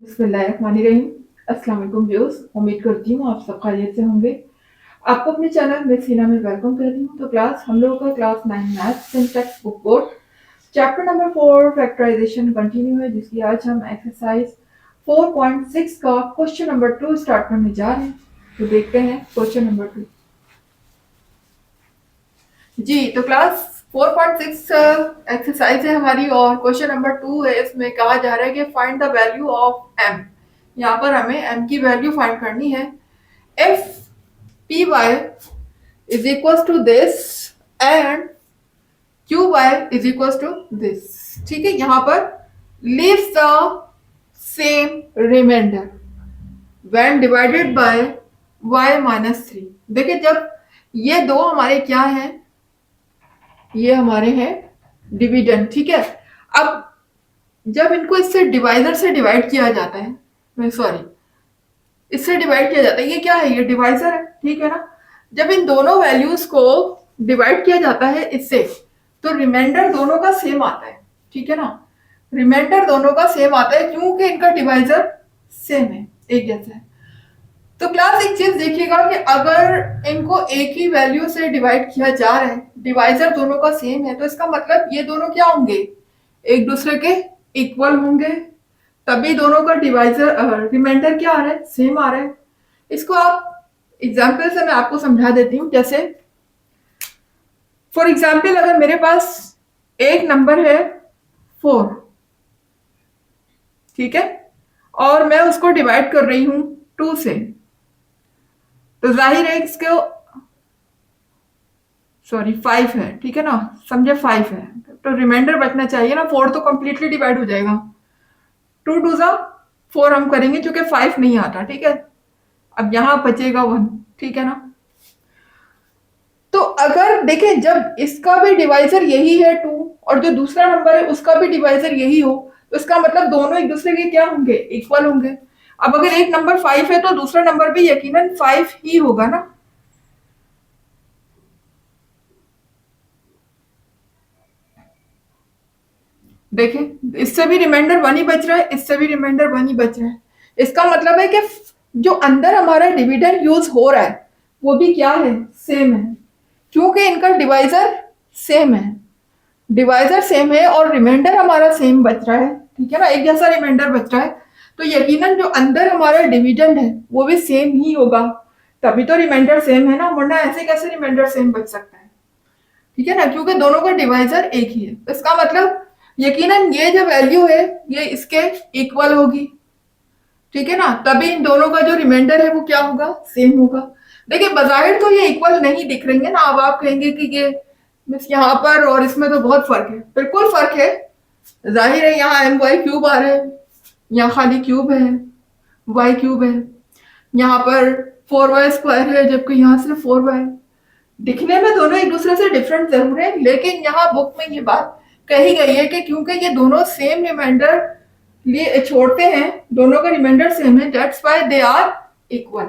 बिस्मिल्लाहिर्रहमानिर्रहीम। अस्सलाम वालेकुम व्यूअर्स, उम्मीद करती हूँ आप सब खैरियत से होंगे। आपको अपने चैनल मिस हिना में वेलकम कर रही हूँ। तो क्लास हम लोगों का class 9 maths syntax book board chapter number 4 factorisation continue है, जिसकी आज हम एक्सरसाइज 4.6 का क्वेश्चन नंबर 2 स्टार्ट करने जा रहे हैं। तो देखते हैं क्वेश्चन नंबर 2। जी, तो क्लास 4.6 एक्सरसाइज है हमारी और क्वेश्चन नंबर 2 है। इसमें कहा जा रहा है कि find the value of M. यहाँ पर हमें एम की वैल्यू फाइंड करनी है। If P Y is equal to this and Q Y is equal to this. ठीक है, यहाँ पर leaves the same remainder when divided by y minus 3। देखिए, जब ये दो हमारे क्या हैं, ये हमारे हैं डिविडेंड। ठीक है, अब जब इनको इससे डिवाइजर से डिवाइड किया जाता है, मैं सॉरी इससे डिवाइड किया जाता है, ये क्या है, ये डिवाइजर है। ठीक है ना, जब इन दोनों वैल्यूज को डिवाइड किया जाता है इससे, तो रिमाइंडर दोनों का सेम आता है। ठीक है ना, रिमाइंडर दोनों का सेम आता है क्योंकि इनका डिवाइजर सेम है, एक जैसा है। तो क्लास एक चीज देखिएगा कि अगर इनको एक ही वैल्यू से डिवाइड किया जा रहा है, डिवाइजर दोनों का सेम है, तो इसका मतलब ये दोनों क्या होंगे, एक दूसरे के इक्वल होंगे, तभी दोनों का डिवाइजर रिमाइंडर क्या आ रहा है, सेम आ रहा है। इसको आप एग्जाम्पल से मैं आपको समझा देती हूँ। जैसे फॉर एग्जाम्पल, अगर मेरे पास एक नंबर है 4, ठीक है, और मैं उसको डिवाइड कर रही हूं 2 से, तो जाहिर है इसको सॉरी 5 है, ठीक है ना, समझे 5 है, तो रिमाइंडर बचना चाहिए ना। 4 तो कंप्लीटली डिवाइड हो जाएगा, 2 टू जा 4 हम करेंगे क्योंकि 5 नहीं आता। ठीक है, अब यहां बचेगा 1। ठीक है ना, तो अगर देखें जब इसका भी डिवाइजर यही है 2 और जो दूसरा नंबर है उसका भी डिवाइजर यही हो, तो इसका मतलब दोनों एक दूसरे के क्या होंगे, इक्वल होंगे। अब अगर एक नंबर 5 है तो दूसरा नंबर भी यकीनन 5 ही होगा ना। देखें, इससे भी रिमाइंडर 1 ही बच रहा है, इससे भी रिमाइंडर 1 ही बच रहा है। इसका मतलब है कि जो अंदर हमारा डिविडेंड यूज हो रहा है वो भी क्या है, सेम है, क्योंकि इनका डिवाइजर सेम है। डिवाइजर सेम है और रिमाइंडर हमारा सेम बच रहा है। ठीक है ना, एक जैसा रिमाइंडर बच रहा है, तो यकीनन जो अंदर हमारा डिविडेंड है वो भी सेम ही होगा, तभी तो रिमाइंडर सेम है ना, वरना ऐसे कैसे रिमाइंडर सेम बच सकता है। ठीक है ना, क्योंकि दोनों का डिवाइजर एक ही है। इसका मतलब यकीनन ये जो वैल्यू है ये इसके इक्वल होगी। ठीक है ना, तभी इन दोनों का जो रिमाइंडर है वो क्या होगा, सेम होगा। देखिए, बाहर तो ये इक्वल नहीं दिख रही है ना, अब आप कहेंगे कि ये मिस यहाँ पर और इसमें तो बहुत फर्क है। बिल्कुल फर्क है, जाहिर है यहाँ एम वाई क्यूब आ रहा है, यहाँ खाली क्यूब है, वाई क्यूब है, यहाँ पर 4y स्क्वायर है, जबकि यहाँ सिर्फ 4y। दिखने में दोनों एक दूसरे से डिफरेंट जरूर है, लेकिन यहाँ बुक में ये बात कही गई है कि क्योंकि ये दोनों सेम रिमाइंडर लिए छोड़ते हैं, दोनों का रिमाइंडर सेम है, that's why they are equal.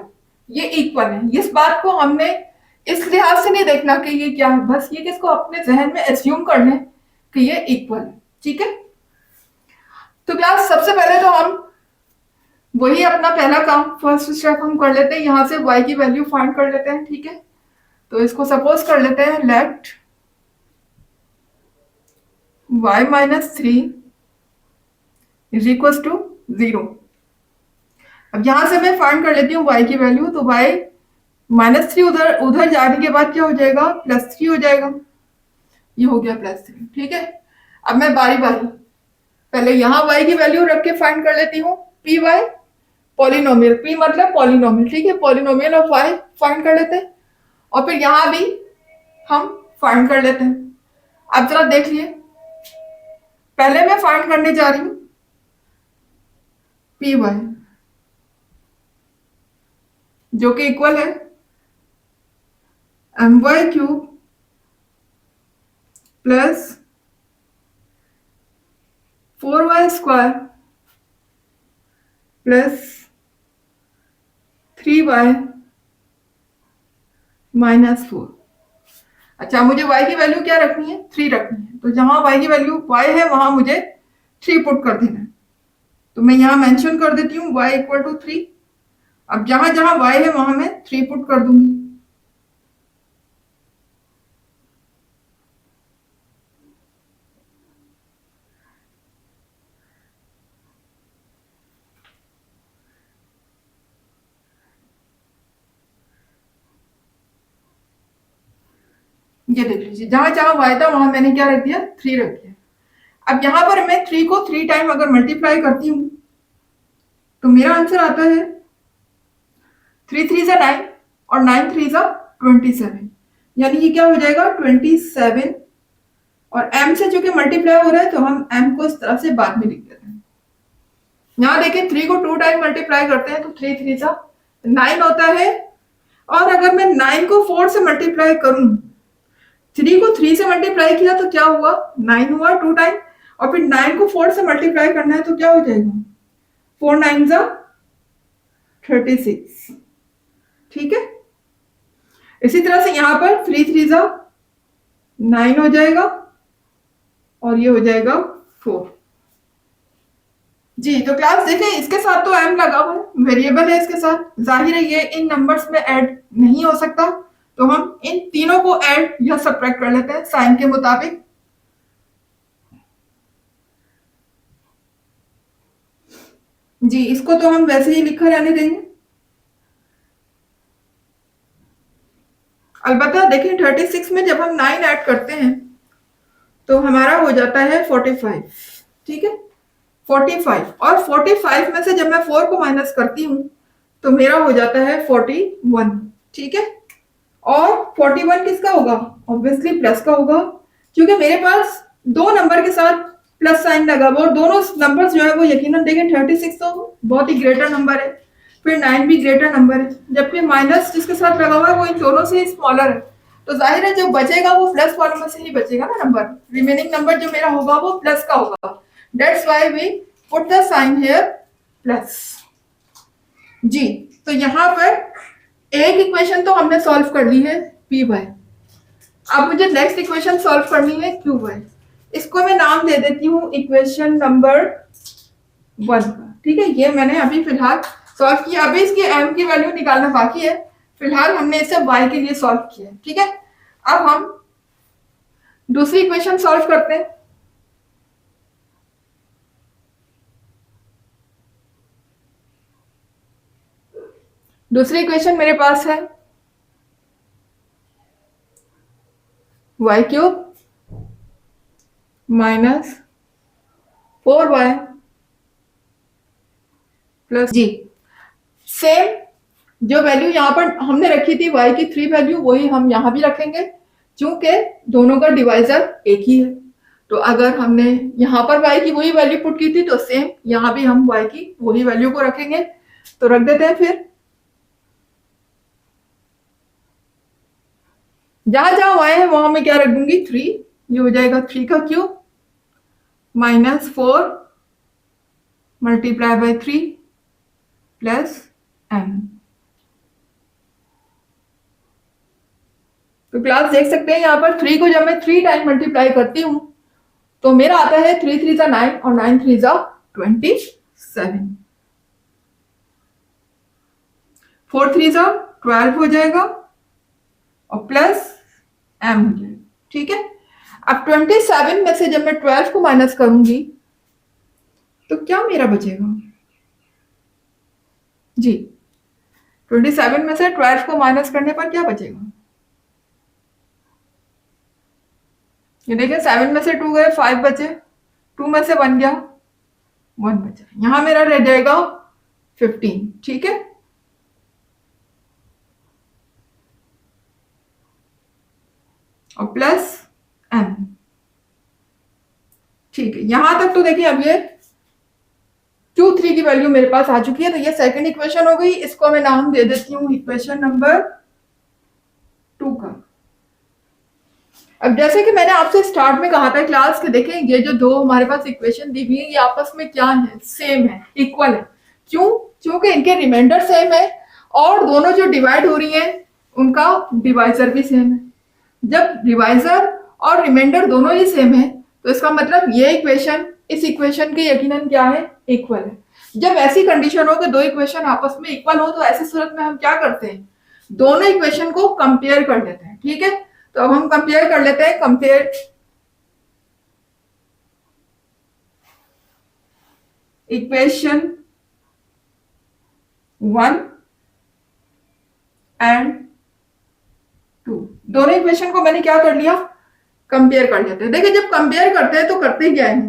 ये इक्वल है, इस बात को हमने इस लिहाज से नहीं देखना कि ये क्या है, बस ये किसको अपने जहन में एज्यूम कर लें कि ये इक्वल है। ठीक है, तो क्लास सबसे पहले तो हम वही अपना पहला काम, फर्स्ट स्टेप हम कर लेते हैं, यहां से y की वैल्यू फाइंड कर लेते हैं। ठीक है, तो इसको सपोज कर लेते हैं, let y minus 3 is equal to 0। अब यहां से मैं फाइंड कर लेती हूँ y की वैल्यू, तो y माइनस 3 उधर उधर जाने के बाद क्या हो जाएगा, +3 हो जाएगा, ये हो गया +3। ठीक है, अब मैं बारी बारी पहले यहाँ y की वैल्यू रख के फाइंड कर लेती हूँ, पी वाई पॉलिनोमियल, पी मतलब पॉलिनोमियल। ठीक है, पॉलिनोमियल ऑफ y फाइंड कर लेते हैं, और फिर यहां भी हम फाइंड कर लेते हैं। अब जरा देख लिए, पहले मैं फाइंड करने जा रही हूं पी वाई, जो कि इक्वल है M Y cube plus 4y square plus 3y minus 4। अच्छा, मुझे y की वैल्यू क्या रखनी है, 3 रखनी है, तो जहां y की वैल्यू y है वहां मुझे 3 पुट कर देना है। तो मैं यहाँ मेंशन कर देती हूँ y इक्वल टू 3। अब जहां जहां y है वहां मैं 3 पुट कर दूंगी। ये देख लीजिए, जहां जहां y था वहां मैंने क्या रख दिया, 3 रख दिया। अब यहां पर मैं 3 को 3 टाइम अगर मल्टीप्लाई करती हूँ तो मेरा आंसर आता है 3 3 जा 9 और 9 3 जा 27, यानी ये क्या हो जाएगा 27। और m से चूंकि मल्टीप्लाई हो रहा है तो हम m को इस तरह से बाद में लिख देते हैं। यहाँ देखें 3 को 2 टाइम मल्टीप्लाई करते हैं तो 3 3 जा 9 होता है। और अगर मैं 9 को 4 से मल्टीप्लाई करूं, 3 को 3 से मल्टीप्लाई किया तो क्या हुआ 9 हुआ 2 टाइम, और फिर 9 को 4 से मल्टीप्लाई करना है तो क्या हो जाएगा 4 9 जा 36। ठीक है, इसी तरह से यहां पर 3 3 जा 9 हो जाएगा और ये हो जाएगा 4। जी तो क्लास देखें, इसके साथ तो m लगा हुआ है, वेरिएबल है इसके साथ, जाहिर है ये इन नंबर्स में ऐड नहीं हो सकता, तो हम इन तीनों को ऐड या सब्ट्रैक्ट कर लेते हैं साइन के मुताबिक। जी इसको तो हम वैसे ही लिखा रहने देंगे। अलबत्ता देखें 36 में जब हम 9 ऐड करते हैं तो हमारा हो जाता है 45। ठीक है, 45, और 45 में से जब मैं 4 को माइनस करती हूं तो मेरा हो जाता है 41। ठीक है, और 41 किसका होगा, ऑब्वियसली प्लस का होगा, क्योंकि मेरे पास दो नंबर के साथ प्लस साइन लगा हुआ और दोनों नंबर्स जो है वो यकीनन देखें 36 तो बहुत ही ग्रेटर नंबर है, फिर 9 भी ग्रेटर नंबर है, जबकि माइनस जिसके साथ लगा हुआ है वो इन दोनों से स्मॉलर है, तो जाहिर है जो बचेगा वो प्लस वालों में से ही बचेगा ना नंबर, रिमेनिंग नंबर जो मेरा होगा वो प्लस का होगा। That's why we put the sign here plus. जी तो यहां पर एक इक्वेशन तो हमने सॉल्व कर ली है पी वाई। अब मुझे नेक्स्ट इक्वेशन सॉल्व करनी है क्यू वाई। इसको मैं नाम दे देती हूँ इक्वेशन नंबर 1। ठीक है, ये मैंने अभी फिलहाल सॉल्व किया, अभी इसकी m की वैल्यू निकालना बाकी है, फिलहाल हमने इसे y के लिए सॉल्व किया है। ठीक है, अब हम दूसरी इक्वेशन सॉल्व करते हैं। दूसरी इक्वेशन मेरे पास है y cube minus 4y plus जी। सेम जो वैल्यू यहां पर हमने रखी थी y की 3 वैल्यू वही हम यहां भी रखेंगे, क्योंकि दोनों का डिवाइजर एक ही है। तो अगर हमने यहां पर y की वही वैल्यू पुट की थी तो सेम यहां भी हम y की वही वैल्यू को रखेंगे, तो रख देते हैं। फिर जहां जहां y है वहां मैं क्या रख दूंगी 3, ये हो जाएगा 3 का cube minus 4 multiply by 3 plus m। तो क्लास देख सकते हैं यहाँ पर 3 को जब मैं 3 टाइम मल्टीप्लाई करती हूं तो मेरा आता है 3 3 जा 9 और 9 3 जा 27, 4 3 जा 12 हो जाएगा और प्लस m हो जाएगा। ठीक है, अब 27 में से जब मैं 12 को माइनस करूंगी तो क्या मेरा बचेगा जी, 27 में से 12 को माइनस करने पर क्या बचेगा, ये देखिए 7 में से 2 गए 5 बचे, 2 में से 1 गया 1 बचा, यहां मेरा रह जाएगा 15। ठीक है, और प्लस m। ठीक है, यहां तक तो देखिए अब ये Q3 की वैल्यू मेरे पास आ चुकी है, तो ये सेकंड इक्वेशन हो गई। इसको मैं नाम दे देती हूँ इक्वेशन नंबर 2 का। अब जैसे कि मैंने आपसे स्टार्ट में कहा था क्लास के, देखें ये जो दो हमारे पास इक्वेशन दी हुई है ये आपस में क्या है, सेम है, इक्वल है। क्यों, क्योंकि इनके रिमाइंडर सेम है और दोनों जो डिवाइड हो रही हैं उनका डिवाइजर भी सेम है। जब डिवाइजर और रिमाइंडर दोनों ही सेम है तो इसका मतलब ये इक्वेशन इस इक्वेशन के यकीनन क्या है, इक्वल है। जब ऐसी कंडीशन हो कि दो इक्वेशन आपस में इक्वल हो तो ऐसी सूरत में हम क्या करते हैं, दोनों इक्वेशन को कंपेयर कर लेते हैं। ठीक है, तो अब हम कंपेयर कर लेते हैं। कंपेयर इक्वेशन 1 एंड 2, दोनों इक्वेशन को मैंने क्या कर लिया, कंपेयर कर लेते हैं। देखिए जब कंपेयर करते हैं तो करते क्या है,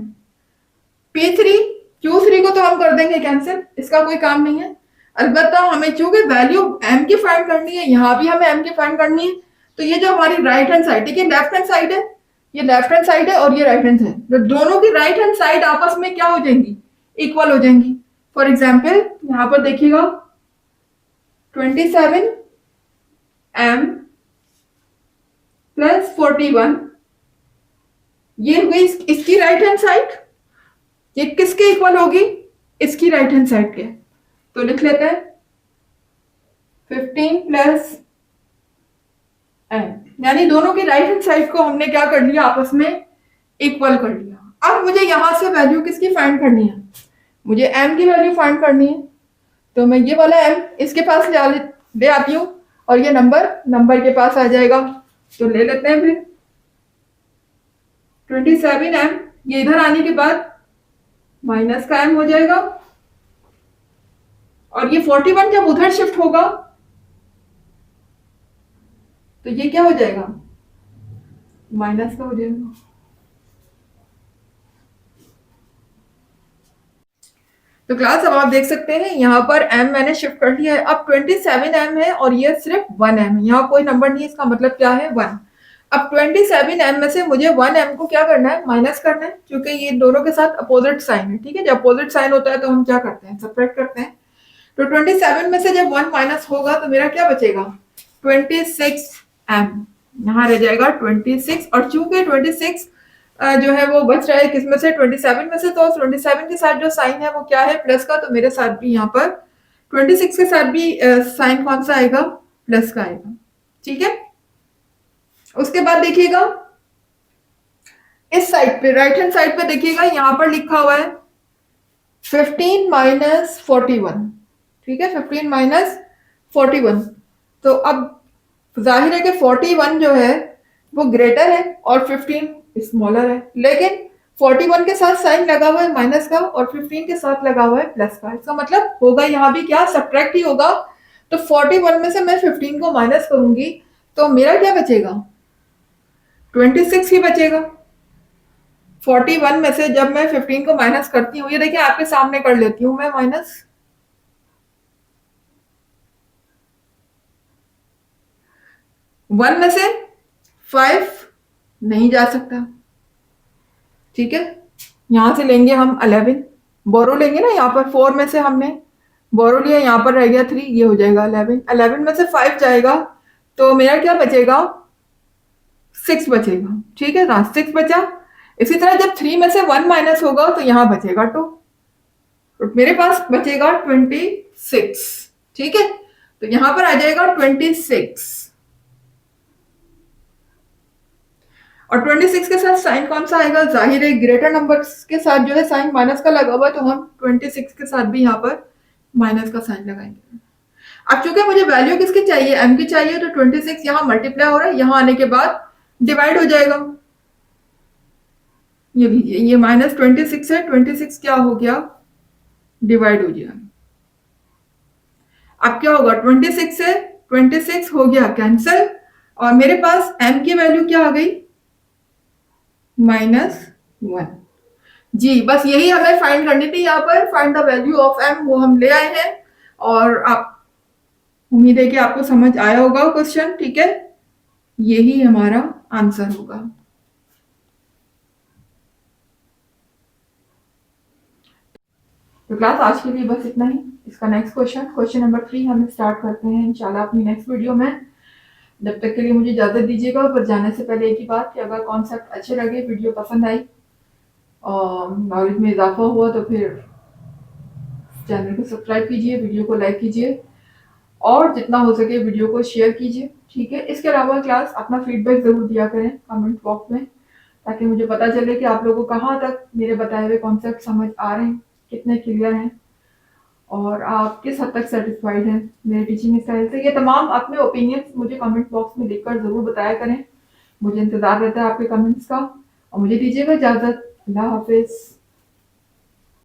P3 Q3 को तो हम कर देंगे कैंसिल, इसका कोई काम नहीं है। अलबत्ता हमें चूंकि वैल्यू m की फाइंड करनी है, यहां भी हमें m की फाइंड करनी है, तो ये जो हमारी राइट हैंड साइड, ठीक है लेफ्ट हैंड साइड है, ये लेफ्ट हैंड साइड है और ये राइट हैंड साइड, तो दोनों की राइट हैंड साइड आपस में क्या हो जाएंगी, इक्वल हो जाएंगी। फॉर एग्जाम्पल यहां पर देखिएगा 27m प्लस 41, ये हो गई इसकी राइट हैंड साइड, ये किसके इक्वल होगी, इसकी राइट हैंड साइड के। तो लिख लेते हैं 15 प्लस m, यानी दोनों की राइट हैंड साइड को हमने क्या कर लिया, आपस में इक्वल कर लिया। अब मुझे यहां से वैल्यू किसकी फाइंड करनी है, मुझे m की वैल्यू फाइंड करनी है। तो मैं ये वाला m इसके पास ले आती हूँ और ये नंबर के पास आ जाएगा। तो ले लेते हैं फिर 27m, ये इधर आने के बाद माइनस का m हो जाएगा, और ये 41 जब उधर शिफ्ट होगा तो ये क्या हो जाएगा, माइनस का हो जाएगा। तो क्लास अब आप देख सकते हैं यहाँ पर m मैंने शिफ्ट कर लिया है। अब 27m है और ये सिर्फ 1m है, यहाँ कोई नंबर नहीं है, इसका मतलब क्या है 1। अब 27m में से मुझे 1m को क्या करना है, माइनस करना है, क्योंकि ये दोनों के साथ अपोजिट साइन है। ठीक है, जब अपोजिट साइन होता है तो हम क्या करते हैं, सेपरेट करते हैं। तो 27 में से जब 1 माइनस होगा तो मेरा क्या बचेगा, 26m, यहाँ रह जाएगा 26। और चूंकि 26 जो है वो बच रहा है किसमें से, 27 में से, तो 27 के साथ जो साइन है वो क्या है, प्लस का। तो मेरे साथ भी यहाँ पर 26 के साथ भी साइन कौन सा आएगा, प्लस का आएगा। ठीक है, उसके बाद देखिएगा इस साइड पे, राइट हैंड साइड पे देखिएगा, यहाँ पर लिखा हुआ है 15 माइनस 41। ठीक है, 15 माइनस 41। तो अब जाहिर है कि 41 जो है वो ग्रेटर है और 15 स्मॉलर है, लेकिन 41 के साथ साइन लगा हुआ है माइनस का और 15 के साथ लगा हुआ है प्लस का। इसका मतलब होगा यहाँ भी क्या, सब्ट्रैक्ट ही होगा। तो 41 में से मैं 15 को माइनस करूंगी तो मेरा क्या बचेगा, 26 ही बचेगा। 41 में से जब मैं 15 को माइनस करती हूँ, ये देखिए आपके सामने कर लेती हूँ मैं माइनस, 1 में से 5 नहीं जा सकता। ठीक है, यहां से लेंगे हम 11, बोरो लेंगे ना, यहाँ पर 4 में से हमने बोरो लिया, यहाँ पर रह गया 3, ये हो जाएगा 11। 11 में से 5 जाएगा तो मेरा क्या बचेगा, 6 बचेगा। ठीक है ना, 6 बचा। इसी तरह जब 3 में से 1 माइनस होगा तो यहाँ बचेगा 2, तो मेरे पास बचेगा 26। ठीक है, तो यहां पर आ जाएगा 26, और 26 के साथ साइन कौन सा आएगा, जाहिर है ग्रेटर नंबर के साथ जो है साइन माइनस का लगा हुआ है, तो हम 26 के साथ भी यहाँ पर माइनस का साइन लगाएंगे। अब चूंकि मुझे वैल्यू किसकी चाहिए, m की चाहिए, तो 26 यहाँ मल्टीप्लाई हो रहा है, यहाँ आने के बाद डिवाइड हो जाएगा। ये लीजिए, ये माइनस 26 है, 26 क्या हो गया, डिवाइड हो गया। अब क्या होगा, 26 से 26 हो गया कैंसिल, और मेरे पास m की वैल्यू क्या आ गई, -1। जी, बस यही हमें फाइंड करनी थी। यहाँ पर find the value of m, वो हम ले आए हैं। और आप, उम्मीद है कि आपको समझ आया होगा क्वेश्चन। ठीक है, यही हमारा आंसर होगा। तो क्लास आज के लिए बस इतना ही। इसका नेक्स्ट क्वेश्चन नंबर 3 हम स्टार्ट करते हैं इंशाल्लाह अपनी नेक्स्ट वीडियो में। जब तक के लिए मुझे इजाजत दीजिएगा। पर जाने से पहले एक ही बात कि अगर कॉन्सेप्ट अच्छे लगे, वीडियो पसंद आई और नॉलेज में इजाफा हुआ तो फिर चैनल को सब्सक्राइब कीजिए, वीडियो को लाइक कीजिए और जितना हो सके वीडियो को शेयर कीजिए। ठीक है, इसके अलावा क्लास अपना फीडबैक जरूर दिया करें कमेंट बॉक्स में, ताकि मुझे पता चले कि आप लोगों को कहाँ तक मेरे बताए हुए कॉन्सेप्ट समझ आ रहे हैं, कितने क्लियर हैं। और आप किस हद तक सेटिस्फाइड हैं मेरे टीचिंग स्टाइल से। ये तमाम अपने ओपिनियंस मुझे कमेंट बॉक्स में लिखकर ज़रूर बताया करें। मुझे इंतज़ार रहता है आपके कमेंट्स का और मुझे दीजिएगा इजाज़त। अल्लाह हाफ़िज़।